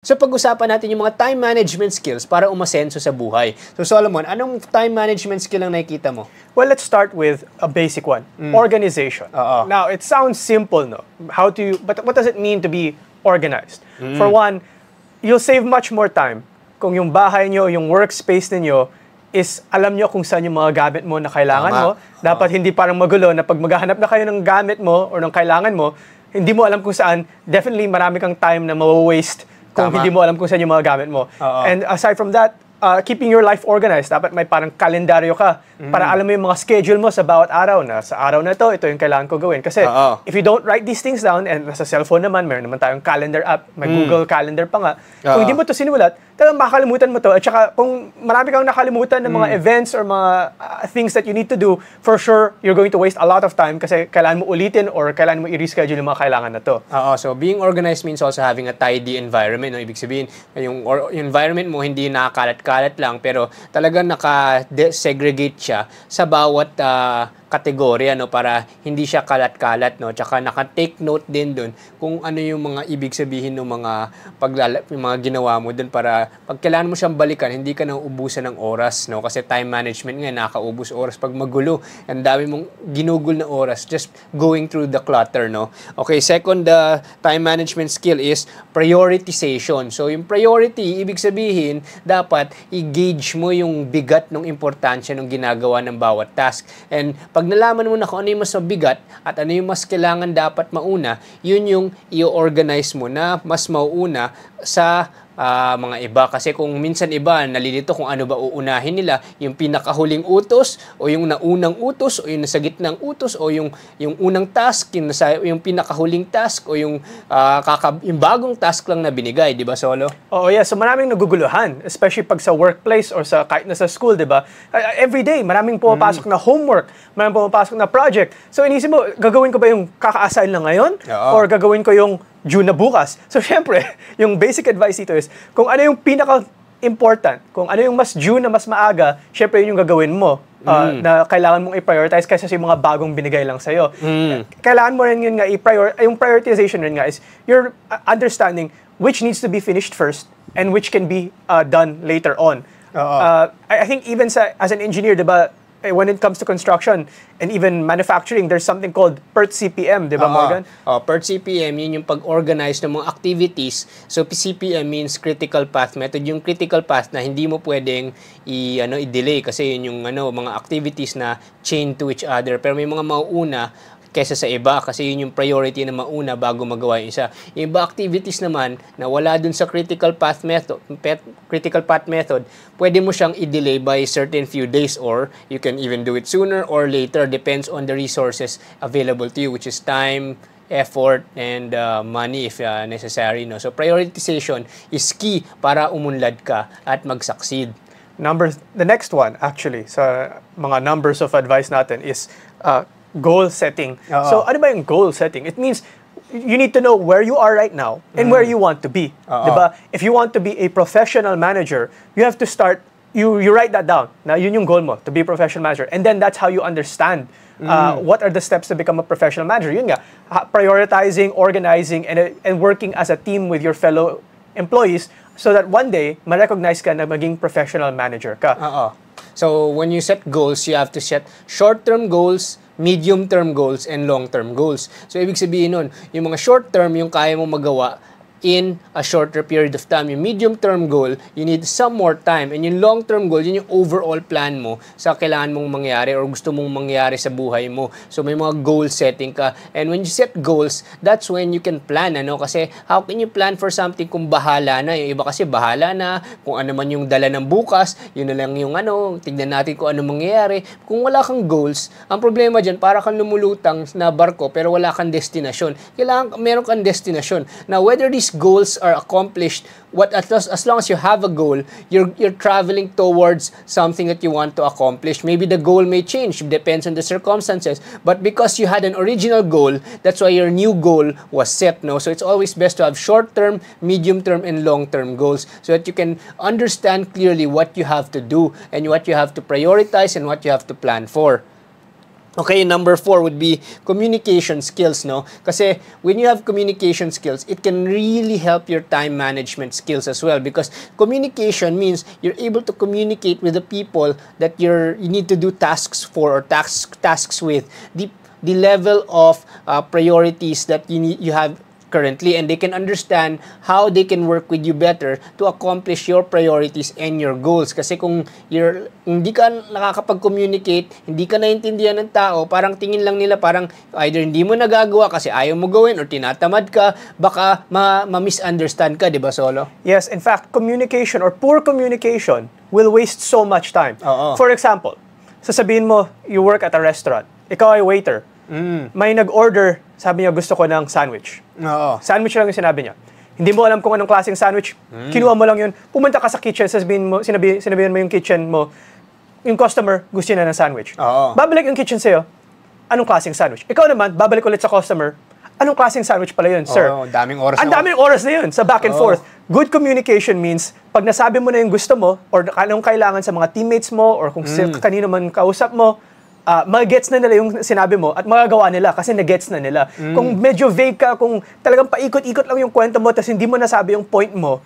So pag-usapan natin yung mga time management skills para umasenso sa buhay. So Solomon, anong time management skill ang nakikita mo? Well, let's start with a basic one. Organization. Now, it sounds simple, no? But what does it mean to be organized? For one, you'll save much more time kung yung bahay nyo, yung workspace ninyo is alam nyo kung saan yung mga gamit mo na kailangan mo. Dapat hindi parang magulo na pag maghahanap na kayo ng gamit mo or ng kailangan mo, hindi mo alam kung saan. Definitely marami kang time na mawa-waste kung hindi mo alam kung saan yung mga gamit mo. And aside from that, keeping your life organized, dapat may parang kalendaryo ka para alam mo yung mga schedule mo sa bawat araw na sa araw na ito yung kailangan ko gawin. Kasi if you don't write these things down, and nasa cellphone naman, meron naman tayong calendar app, may Google Calendar pa nga. Kung hindi mo ito sinulat, talagang makakalimutan mo to. At saka kung marami kang nakalimutan ng mga events or mga things that you need to do, for sure, you're going to waste a lot of time kasi kailangan mo ulitin or kailangan mo i-reschedule yung mga kailangan na to. So being organized means also having a tidy environment. No? Ibig sabihin, yung environment mo hindi nakakalat-kalat lang, pero talagang naka-segregate siya sa bawat kategorya, no, para hindi siya kalat-kalat, no. Tsaka naka-take note din doon kung ano yung mga ibig sabihin ng yung mga ginawa mo doon para pag kailangan mo siyang balikan, hindi ka nauubusan ng oras, no. Kasi time management nga nakakaubos oras pag magulo. Ang dami mong ginugol na oras just going through the clutter, no. Okay, second time management skill is prioritization. So yung priority, ibig sabihin dapat i-gauge mo yung bigat ng importansya ng ginagawa ng bawat task. And pag nalaman mo na kung ano yung mas mabigat at ano yung mas kailangan dapat mauna, yun yung i-organize mo na mas mauuna sa mga iba. Kasi kung minsan iba, nalilito kung ano ba uunahin nila, yung pinakahuling utos, o yung naunang utos, o yung nasa gitnang utos, o yung unang task, yung pinakahuling task, o yung bagong task lang na binigay, di ba, Solo? Oo, yeah. So maraming naguguluhan, especially pag sa workplace or kahit na sa school, di ba? Every day, maraming pumapasok na homework, maraming pumapasok na project. So inisip mo, gagawin ko ba yung kaka-assign lang ngayon? Or gagawin ko yung due na bukas? So syempre, yung basic advice dito is, kung ano yung pinaka-important, kung ano yung mas due na mas maaga, syempre yun yung gagawin mo na kailangan mong i-prioritize kaysa sa yung mga bagong binigay lang sa'yo. Kailangan mo rin yun nga, yung prioritization rin nga is you're understanding which needs to be finished first and which can be done later on. I think even as an engineer, diba, when it comes to construction and even manufacturing, there's something called PERT CPM, di ba, Morgan? PERT CPM, yun yung pag-organize ng mga activities. So, CPM means critical path method. Yung critical path na hindi mo pwedeng i-delay kasi yun yung mga activities na chain to each other. Pero may mga mauuna kaysa sa iba kasi yun yung priority na mauna bago magawa yung isa. Yung iba activities naman na wala dun sa critical path method, pwede mo siyang i-delay by certain few days or you can even do it sooner or later, depends on the resources available to you, which is time, effort, and money if necessary. No? So prioritization is key para umunlad ka at mag-succeed. The next one, actually, sa mga numbers of advice natin is goal setting. So, ano ba yung goal setting? It means you need to know where you are right now and where you want to be. Diba? If you want to be a professional manager, you have to start, you write that down. Na yun yung goal mo, to be a professional manager. And then that's how you understand what are the steps to become a professional manager. Yun nga, prioritizing, organizing, and working as a team with your fellow employees so that one day, ma-recognize ka na maging professional manager ka. So, when you set goals, you have to set short-term goals, medium-term goals, and long-term goals. So, ibig sabihin nun, yung mga short-term, yung kaya mo magawa in a shorter period of time. Yung medium-term goal, you need some more time. And yung long-term goal, yun yung overall plan mo sa kailangan mong mangyari or gusto mong mangyari sa buhay mo. So, may mga goal setting ka. And when you set goals, that's when you can plan, Kasi how can you plan for something kung bahala na? Yung iba kasi bahala na, kung ano man yung dala ng bukas, yun na lang yung tignan natin kung ano mangyayari. Kung wala kang goals, ang problema dyan, para kang lumulutang na barko pero wala kang destinasyon. Kailangan meron kang destinasyon. Now, whether these goals are accomplished, as long as you have a goal, you're traveling towards something that you want to accomplish. Maybe the goal may change, depends on the circumstances, but because you had an original goal, that's why your new goal was set. So it's always best to have short-term, medium-term, and long-term goals so that you can understand clearly what you have to do and what you have to prioritize and what you have to plan for. Okay, number 4 would be communication skills, no? Kasi when you have communication skills, it can really help your time management skills as well, because communication means you're able to communicate with the people that you need to do tasks for, or tasks with, the level of priorities that you have currently, and they can understand how they can work with you better to accomplish your priorities and your goals. Kasi kung hindi ka nakakapag-communicate, hindi ka naintindihan ng tao, parang tingin lang nila parang either hindi mo nagagawa kasi ayaw mo gawin or tinatamad ka, baka ma-misunderstand ka, di ba, Solo? Yes, in fact, communication or poor communication will waste so much time. For example, sasabihin mo, you work at a restaurant, ikaw ay waiter, may nag-order, sabi niya gusto ko ng sandwich. Sandwich lang yung sinabi niya. Hindi mo alam kung anong klaseng sandwich. Kinuha mo lang yun. Pumunta ka sa kitchen, sinabihin mo yung kitchen mo, yung customer gusto niya ng sandwich. Babalik yung kitchen sa'yo, anong klaseng sandwich? Ikaw naman, babalik ulit sa customer, anong klaseng sandwich pala yun, sir? Daming oras. Ang daming oras na yun sa back and forth. Good communication means, pag nasabi mo na yung gusto mo, or anong kailangan sa mga teammates mo, or kung kanino man kausap mo, mag-gets na nila yung sinabi mo at magagawa nila kasi na-gets na nila. Kung medyo vague ka, kung talagang paikot-ikot lang yung kwento mo tapos hindi mo nasabi yung point mo,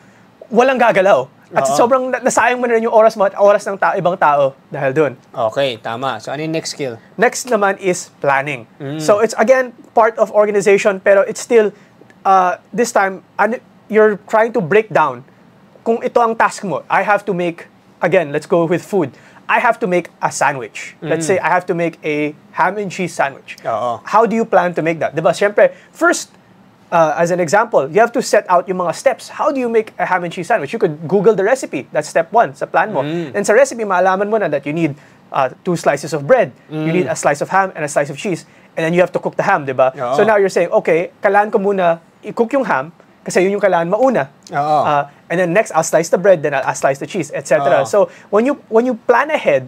walang gagalaw. At sobrang nasayang mo na rin yung oras mo at oras ng ibang tao dahil dun. Okay, tama. So, ano yung next skill? Next naman is planning. So, it's again part of organization pero it's still, this time, you're trying to break down kung ito ang task mo. I have to make, again, let's go with food. I have to make a sandwich. Let's say I have to make a ham and cheese sandwich. How do you plan to make that? Diba? Siyempre, first, as an example, you have to set out yung mga steps. How do you make a ham and cheese sandwich? You could Google the recipe. That's step 1 sa plan mo. And sa recipe, maalaman mo na that you need 2 slices of bread. You need a slice of ham and a slice of cheese. And then you have to cook the ham, diba? So now you're saying, okay, kailangan ko muna i-cook yung ham kasi yun yung kailangan mauna. And then next, I'll slice the bread, then I'll slice the cheese, etc. So when you plan ahead,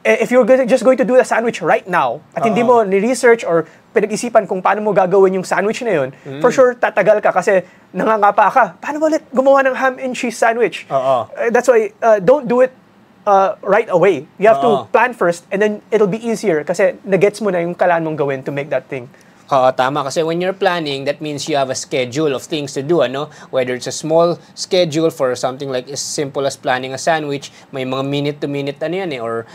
if you're just going to do the sandwich right now, at hindi mo ni-research or pinag-isipan kung paano mo gagawin yung sandwich na yun, for sure, tatagal ka kasi nangangapa ka. Paano mo ulit gumawa ng ham and cheese sandwich? That's why, don't do it right away. You have to plan first, and then it'll be easier kasi nagets mo na yung kailangan mong gawin to make that thing. Tama. Kasi when you're planning, that means you have a schedule of things to do, ano? Whether it's a small schedule for something like as simple as planning a sandwich, may mga minute-to-minute ano yan eh. Or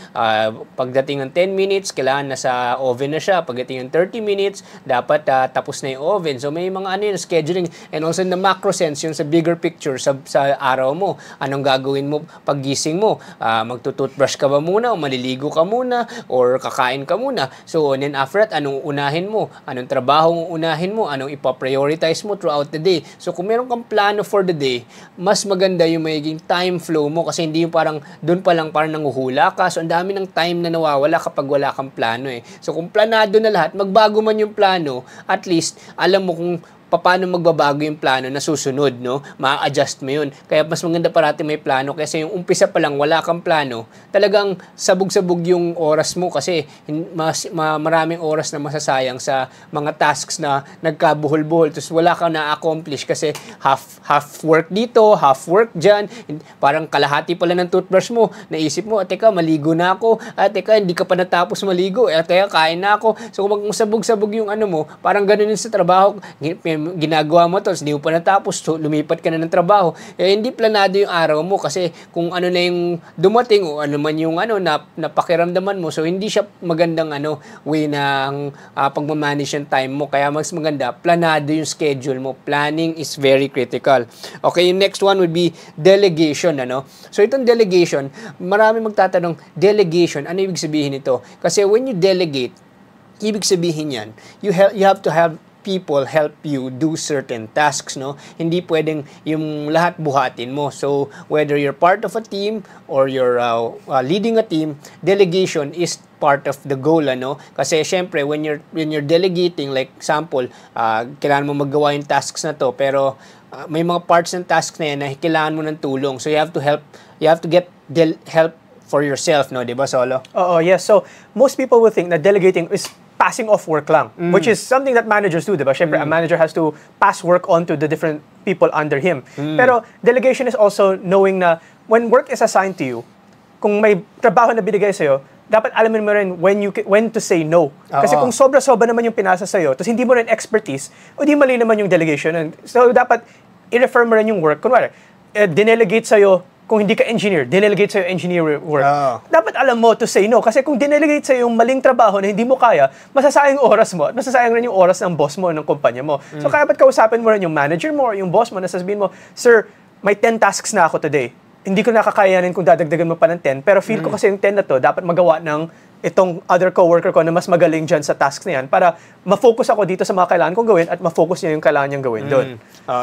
pagdating ng 10 minutes, kailangan nasa oven na siya. Pagdating ng 30 minutes, dapat tapos na yung oven. So may mga ano yun, scheduling. And also in the macro sense, yung sa bigger picture, sa araw mo, anong gagawin mo paggising mo? Magtutoothbrush ka ba muna? O maliligo ka muna? Or kakain ka muna? So, and then after that, anong unahin mo? Anong trabaho mo unahin mo, anong ipa-prioritize mo throughout the day. So kung meron kang plano for the day, mas maganda yung magiging time flow mo kasi hindi yung parang doon pa lang parang nanguhula ka. So ang dami ng time na nawawala kapag wala kang plano eh. So kung planado na lahat, magbago man yung plano, at least alam mo kung paano magbabago yung plano na susunod, no? Ma-adjust mo yun. Kaya mas maganda parati may plano kasi yung umpisa pa lang wala kang plano, talagang sabog-sabog yung oras mo kasi maraming oras na masasayang sa mga tasks na nagkabuhol-buhol. Tapos wala kang na-accomplish kasi half work dito, half work dyan. Parang kalahati pala ng toothbrush mo. Naisip mo, teka, maligo na ako. Teka, hindi ka pa natapos maligo. Teka, kain na ako. So kung sabog-sabog yung ano mo, parang ganun din sa trabaho. Ginagawa mo to, hindi mo pa natapos, so lumipat ka na ng trabaho. Hindi planado yung araw mo kasi kung ano na yung dumating o ano man yung ano na pakiramdaman mo, so hindi siya magandang way ng pagmamanage yung time mo. Kaya mas maganda, planado yung schedule mo. Planning is very critical. Okay, yung next one would be delegation, So itong delegation, marami magtatanong, delegation, ano ibig sabihin nito? Kasi when you delegate, ibig sabihin yan, you have to have people help you do certain tasks, no? Hindi pwedeng yung lahat buhatin mo. So, whether you're part of a team or you're leading a team, delegation is part of the goal, Kasi syempre, when you're delegating, like example, kailangan mo magawa yung tasks na to, pero may mga parts ng tasks na yan na kailangan mo ng tulong. So, you have to get help for yourself, no? Diba, Solo? Yes. So, most people will think that delegating is passing off work lang, which is something that managers do, diba? Siyempre, a manager has to pass work on to the different people under him. Pero delegation is also knowing na when work is assigned to you, kung may trabaho na binigay sa'yo, dapat alamin mo rin when to say no. Kasi kung sobra-sobra naman yung pinasa sa'yo, tapos hindi mo rin expertise, o di mali naman yung delegation. So, dapat i-refer mo rin yung work. Kunwari, dinelegate sa'yo, kung hindi ka engineer, dinelegate sa'yo engineer work. Dapat alam mo to say no. Kasi kung dinelegate sa'yo yung maling trabaho na hindi mo kaya, masasayang oras mo at masasayang rin yung oras ng boss mo, ng kumpanya mo. So, kaya ba't kausapin mo rin yung manager mo or yung boss mo na sasabihin mo, sir, may 10 tasks na ako today. Hindi ko nakakayanin kung dadagdagan mo pa ng 10, pero feel ko kasi yung 10 na to, dapat magawa ng itong other coworker ko na mas magaling dyan sa tasks na yan para ma-focus ako dito sa mga kailangan kong gawin at ma-focus niya yung kailangan niyang gawin doon.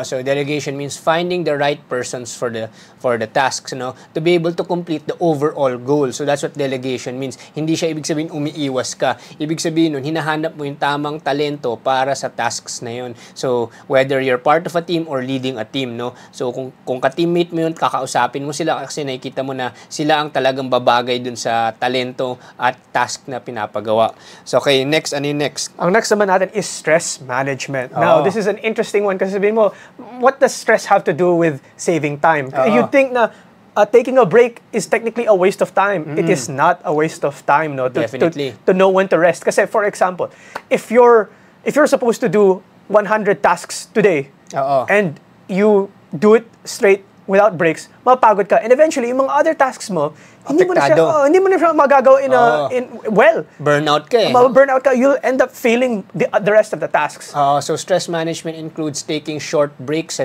So delegation means finding the right persons for the tasks, to be able to complete the overall goal. So that's what delegation means. Hindi siya ibig sabihin umiiwas ka. Ibig sabihin nun, hinahanap mo yung tamang talento para sa tasks na yun. So whether you're part of a team or leading a team, So kung ka-teammate mo yun, kakausapin mo sila kasi nakikita mo na sila ang talagang babagay dun sa talento at task na pinapagawa. So okay, next, ano yung next? Ang next naman natin is stress management. Now, this is an interesting one kasi sabihin mo, what does stress have to do with saving time? You'd think na taking a break is technically a waste of time. It is not a waste of time, Definitely. To know when to rest. Kasi for example, if you're supposed to do 100 tasks today and you do it straight without breaks, mapagod ka. And eventually, yung mga other tasks mo, hindi mo na siya magagawa well. Burnout ka Burnout ka, you'll end up failing the rest of the tasks. So stress management includes taking short breaks,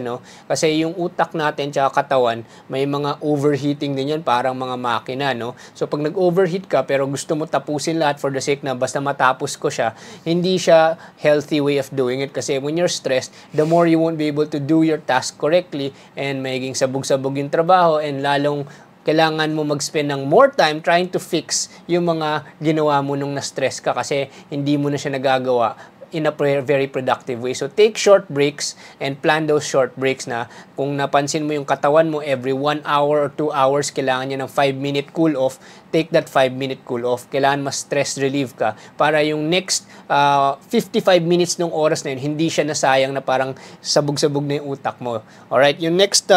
Kasi yung utak natin tsaka katawan, may mga overheating din yan, parang mga makina, So pag nag-overheat ka, pero gusto mo tapusin lahat for the sake na basta matapos ko siya, hindi siya healthy way of doing it. Kasi when you're stressed, the more you won't be able to do your task correctly and magiging sabog-sabog yung trabaho and lalong kailangan mo mag-spend ng more time trying to fix yung mga ginawa mo nung na-stress ka kasi hindi mo na siya nagagawa in a very productive way. So take short breaks and plan those short breaks na kung napansin mo yung katawan mo every 1 hour or 2 hours kailangan niya ng 5-minute cool off, take that 5-minute cool off. Kailangan mas stress relieve ka para yung next 55 minutes ng oras na yun, hindi siya nasayang na parang sabog-sabog na yung utak mo. Alright, yung next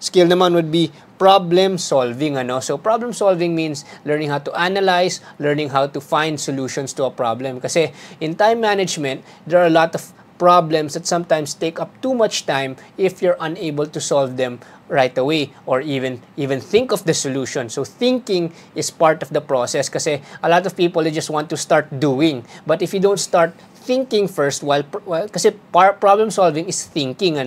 skill naman would be problem solving, So problem solving means learning how to analyze, learning how to find solutions to a problem. Kasi in time management, there are a lot of problems that sometimes take up too much time if you're unable to solve them right away or even think of the solution. So thinking is part of the process kasi a lot of people they just want to start doing. But if you don't start thinking first kasi problem solving is thinking,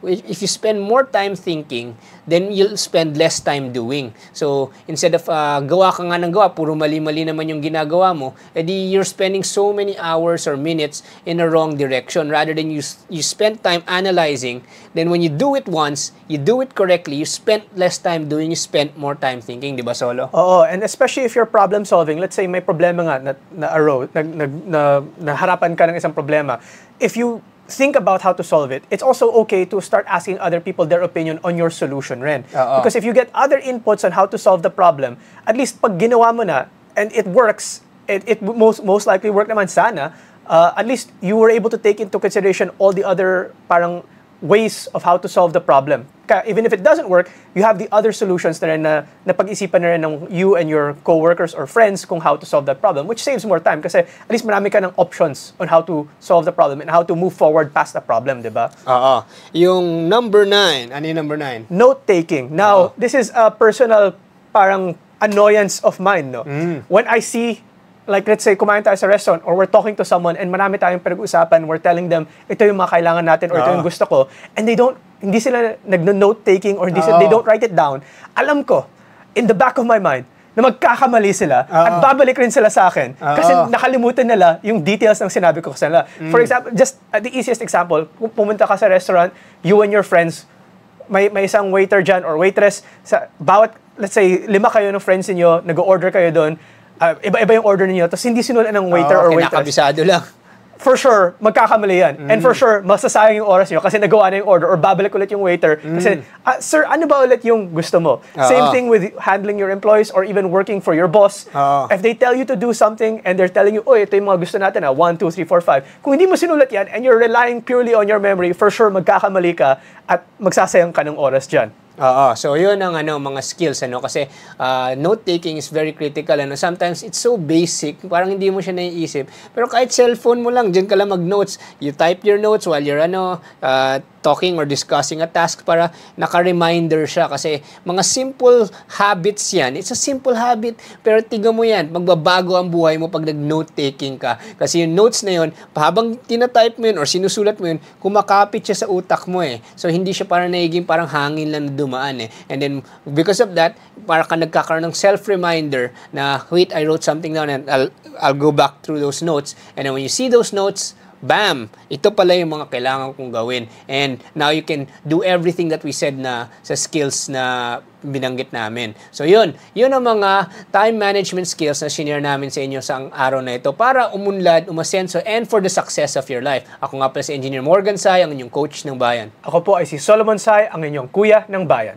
If you spend more time thinking, then you'll spend less time doing. So instead of gawa ka nga ng gawa, puro mali-mali naman yung ginagawa mo, edi you're spending so many hours or minutes in a wrong direction rather than you spend time analyzing. Then when you do it once, you do it correctly, you spend less time doing, you spend more time thinking, di ba, Solo? Oo, and especially if you're problem solving, let's say may problema nga na harapan ka ng isang problema. If you think about how to solve it, it's also okay to start asking other people their opinion on your solution rin. Because if you get other inputs on how to solve the problem, at least pag ginawa mo na and it works, it most likely work naman sana, at least you were able to take into consideration all the other parang ways of how to solve the problem. Kaya even if it doesn't work, you have the other solutions na rin na pag-isipan na rin ng you and your coworkers or friends kung how to solve that problem, which saves more time kasi at least marami ka ng options on how to solve the problem and how to move forward past the problem, di ba? Yung number 9, ano yung number 9? Note-taking. Now, this is a personal parang annoyance of mine, When I see like, let's say, kumain tayo sa restaurant or we're talking to someone and marami tayong pinag-usapan, we're telling them, ito yung mga kailangan natin or ito yung gusto ko, and hindi sila nag-note-taking or they don't write it down. Alam ko, in the back of my mind, na magkakamali sila at babalik rin sila sa akin kasi nakalimutan nila yung details ng sinabi ko sa nila. For example, just the easiest example, kung pumunta ka sa restaurant, you and your friends, may isang waiter dyan or waitress, sa bawat, let's say, 5 kayo ng friends niyo, nag-order kayo doon, iba-iba yung order niyo, tapos hindi sinulat ng waiter or waitress. Kinakabisado lang. For sure, magkakamali yan. And for sure, masasayang yung oras niyo kasi nagawa na yung order or babalik ulit yung waiter. Kasi, sir, ano ba ulit yung gusto mo? Same thing with handling your employees or even working for your boss. If they tell you to do something and they're telling you, oh, ito yung mga gusto natin, 1, 2, 3, 4, 5. Kung hindi mo sinulat yan and you're relying purely on your memory, for sure, magkakamali ka at magsasayang ka ng oras dyan. Oo, so yun ang mga skills kasi note taking is very critical sometimes it's so basic, parang hindi mo siya naiisip. Pero kahit cellphone mo lang, diyan ka lang mag-notes. You type your notes while you're talking or discussing a task para naka-reminder siya kasi mga simple habits yan. It's a simple habit pero tiga mo yan, magbabago ang buhay mo pag nag-note taking ka. Kasi yung notes na yun, habang tinatype mo yun or sinusulat mo yun, kumakapit siya sa utak mo So hindi siya parang nagiging parang hangin lang na dumaan And then because of that, para ka nagkakaroon ng self-reminder na wait, I wrote something down and I'll go back through those notes. And then when you see those notes, bam! Ito pala yung mga kailangan kong gawin. And now you can do everything that we said na sa skills na binanggit namin. So yun ang mga time management skills na shinare namin sa inyo sa araw na ito para umunlad, umasenso, and for the success of your life. Ako nga pala si Engineer Morgan Sai, ang inyong coach ng bayan. Ako po ay si Solomon Sai, ang inyong kuya ng bayan.